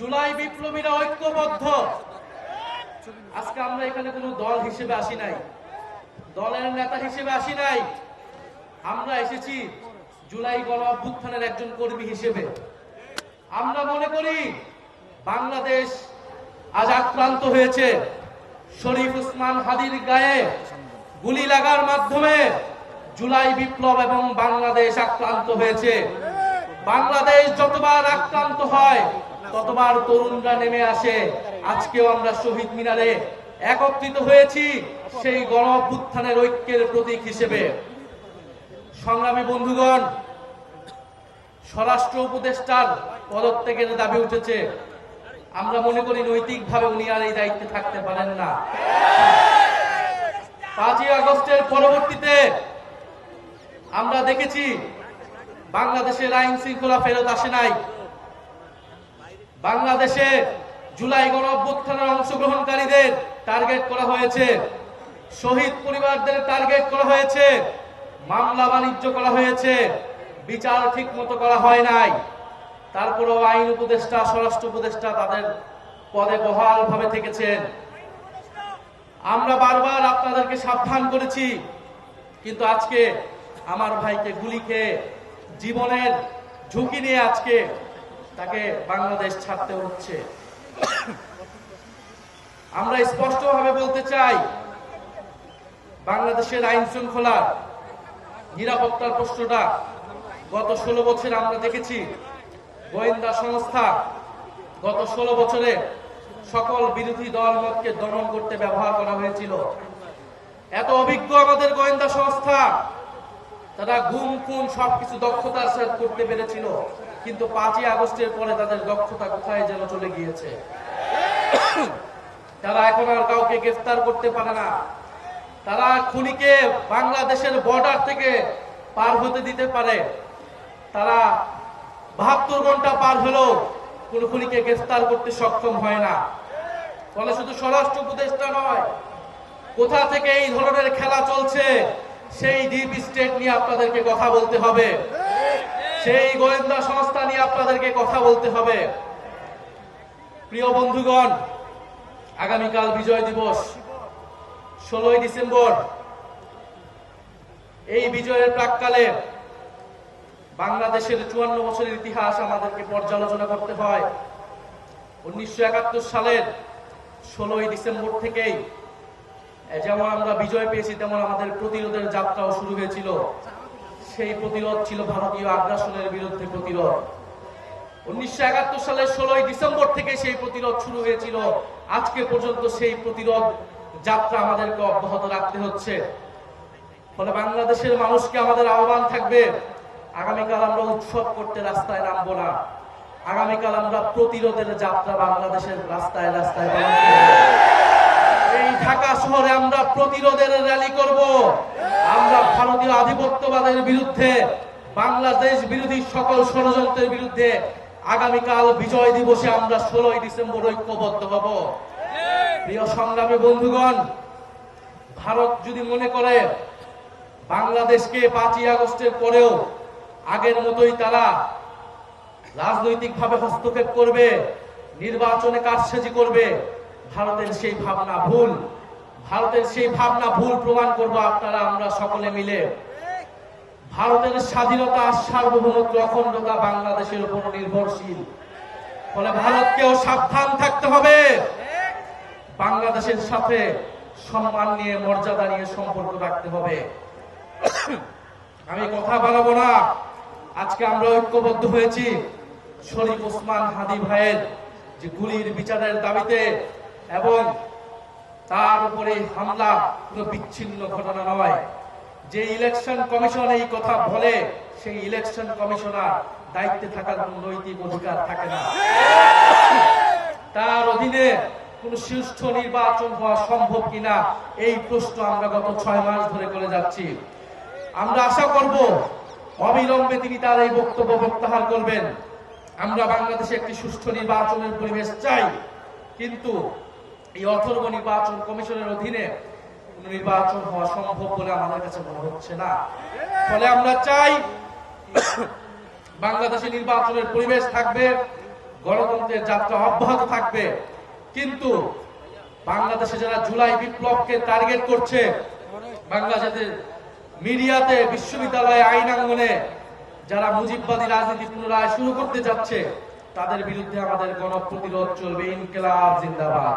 জুলাই বিপ্লবীরা ঐক্যবদ্ধ। আজকে আমরা এখানে কোনো দল হিসেবে আসি নাই, দলের নেতা হিসেবে আসি নাই। আমরা এসেছি জুলাই গণ অভ্যুত্থানের একজন কর্মী হিসেবে। আমরা মনে করি বাংলাদেশ আজ আক্রান্ত হয়েছে। শরীফ ওসমান হাদির গায়ে গুলি লাগার মাধ্যমে জুলাই বিপ্লব এবং বাংলাদেশ আক্রান্ত হয়েছে। বাংলাদেশ যতবার আক্রান্ত হয় ততবার তরুণরা নেমে আসে। আজকেও আমরা শহীদ মিনারে একত্রিত হয়েছি সেই গণ অভ্যুত্থানের ঐক্যের প্রতীক হিসেবে। সংগ্রামী বন্ধুগণ, স্বরাষ্ট্র উপদেষ্টার পদত্যাগের দাবি উঠেছে। আমরা মনে করি নৈতিকভাবে উনি আর এই দায়িত্বে থাকতে পারেন না। 5ই আগস্টের পরবর্তীতে আমরা দেখেছি বাংলাদেশের আইন শৃঙ্খলা ফেরত আসে নাই। বাংলাদেশে জুলাই গণ অভ্যুত্থানের অংশগ্রহণকারীদের টার্গেট করা হয়েছে, শহীদ পরিবারদের টার্গেট করা হয়েছে, মামলা বাণিজ্য করা হয়েছে, বিচার ঠিক মতো করা হয় নাই। তারপরেও আইন উপদেষ্টা, স্বরাষ্ট্র উপদেষ্টা তাদের পদে বহাল ভাবে থেকেছেন। আমরা বারবার আপনাদেরকে সাবধান করেছি, কিন্তু আজকে আমার ভাইকে গুলি খেয়ে জীবনের ঝুঁকি নিয়ে আজকে তাকে বাংলাদেশ ছাড়তে হচ্ছে। আমরা স্পষ্টভাবে বলতে চাই, বাংলাদেশের আইন শৃঙ্খলা নিরাপত্তার প্রশ্নটা গত 16 বছর আমরা দেখেছি গোয়েন্দা সংস্থা গত 16 বছরে সকল বিরোধী দল মতকে দমন করতে ব্যবহার করা হয়েছিল। এত অভিজ্ঞ আমাদের গোয়েন্দা সংস্থা, তারা গুম খুন সবকিছু দক্ষতার সাথে করতে পেরেছিল, কিন্তু 5ই আগস্টের পরে তাদের দক্ষতা কোথায় যেন চলে গিয়েছে। তারা এখন আর কাউকে গ্রেফতার করতে পারে না। তারা খুনিকে বাংলাদেশের বর্ডার থেকে পার হতে দিতে পারে। তারা 72 ঘন্টা পার হলেও কোন খুনিকে গ্রেফতার করতে সক্ষম হয় না। ফলে শুধু স্বরাষ্ট্র উপদেষ্টা নয়, কোথা থেকে এই ধরনের খেলা চলছে সেই ডিপ স্টেট নিয়ে আপনাদেরকে কথা বলতে হবে, সেই গোয়েন্দা সংস্থা নিয়ে আপনাদেরকে কথা বলতে হবে। প্রিয় বন্ধুগণ, আগামীকাল বিজয় দিবস 16ই ডিসেম্বর। এই বিজয়ের প্রাক্কালে বাংলাদেশের 54 বছরের ইতিহাস আমাদেরকে পর্যালোচনা করতে হয়। 1971 সালের 16ই ডিসেম্বর থেকেই যেমন আমরা বিজয় পেয়েছি, তেমন আমাদের প্রতিরোধের যাত্রাও শুরু হয়েছিল। সেই প্রতিরোধ ছিল ভারতীয় আগ্রাসনের বিরুদ্ধে প্রতিরোধ। 1971 সালের 16ই ডিসেম্বর থেকে সেই প্রতিরোধ শুরু হয়েছিল। আজকে পর্যন্ত সেই প্রতিরোধ যাত্রা আমাদেরকে অব্যাহত রাখতে হচ্ছে। ফলে বাংলাদেশের মানুষকে আমাদের আহ্বান থাকবে, আগামীকাল আমরা উৎসব করতে রাস্তায় নামবো না। আগামীকাল আমরা প্রতিরোধের যাত্রা বাংলাদেশের রাস্তায় রাস্তায় পালন করব। এই ঢাকা শহরে আমরা প্রতিরোধের র্যালি করব। আমরা ভারতীয় আধিপত্যবাদের বিরুদ্ধে, বাংলাদেশ বিরোধী সকল ষড়যন্ত্রের বিরুদ্ধে আগামীকাল বিজয় দিবসে আমরা 16ই ডিসেম্বর ঐক্যবদ্ধ হব। প্রিয় সংগ্রামী বন্ধুগণ, ভারত যদি মনে করে বাংলাদেশকে 5ই আগস্টের পরেও আগের মতোই তারা রাজনৈতিকভাবে হস্তক্ষেপ করবে, নির্বাচনে কারসাজি করবে, ভারতের সেই ভাবনা ভুল। ভারতের সেই ভাবনা ভুল প্রমাণ করব আপনারা আমরা সকলে মিলে। ভারতের স্বাধীনতা, সার্বভৌমত্ব, অখণ্ডতা বাংলাদেশের উপর নির্ভরশীল। ফলে ভারতকেও সাবধান থাকতে হবে। বাংলাদেশের সাথে সম্মান নিয়ে, মর্যাদা নিয়ে সম্পর্ক রাখতে হবে। আমি কথা বাড়াবো না। আজকে আমরা ঐক্যবদ্ধ হয়েছি শরীফ ওসমান হাদি ভাইয়ের যে গুলির বিচারের দাবিতে, এবং তার উপরে হামলা কোনো বিচ্ছিন্ন ঘটনা নয়। যে ইলেকশন কমিশন এই কথা বলে, সেই ইলেকশন কমিশনার দায়িত্বে থাকার কোন নৈতিক অধিকার থাকে না। তার অধীনে কোন সুষ্ঠু নির্বাচন হওয়া সম্ভব কিনা এই প্রশ্ন আমরা গত 6 মাস ধরে করে যাচ্ছি। আমরা আশা করব অবিলম্বে তিনি তার এই বক্তব্য প্রত্যাহার করবেন। আমরা বাংলাদেশে একটি সুষ্ঠু নির্বাচনের পরিবেশ চাই, কিন্তু এই অথর্ব নির্বাচন কমিশনের অধীনে কোন নির্বাচন হওয়া সম্ভব বলে আমাদের কাছে মনে হচ্ছে না। ফলে আমরা চাই বাংলাদেশে নির্বাচনের পরিবেশ থাকবে, গণতন্ত্রের যাত্রা অব্যাহত থাকবে। কিন্তু বাংলাদেশে যারা জুলাই বিপ্লবকে টার্গেট করছে, বাংলাদেশের মিডিয়াতে, বিশ্ববিদ্যালয়ে, আইনাঙ্গনে যারা মুজিববাদী রাজনীতি পুনরায় শুরু করতে যাচ্ছে, তাদের বিরুদ্ধে আমাদের গণপ্রতিরোধ চলবে। ইনকিলাব জিন্দাবাদ।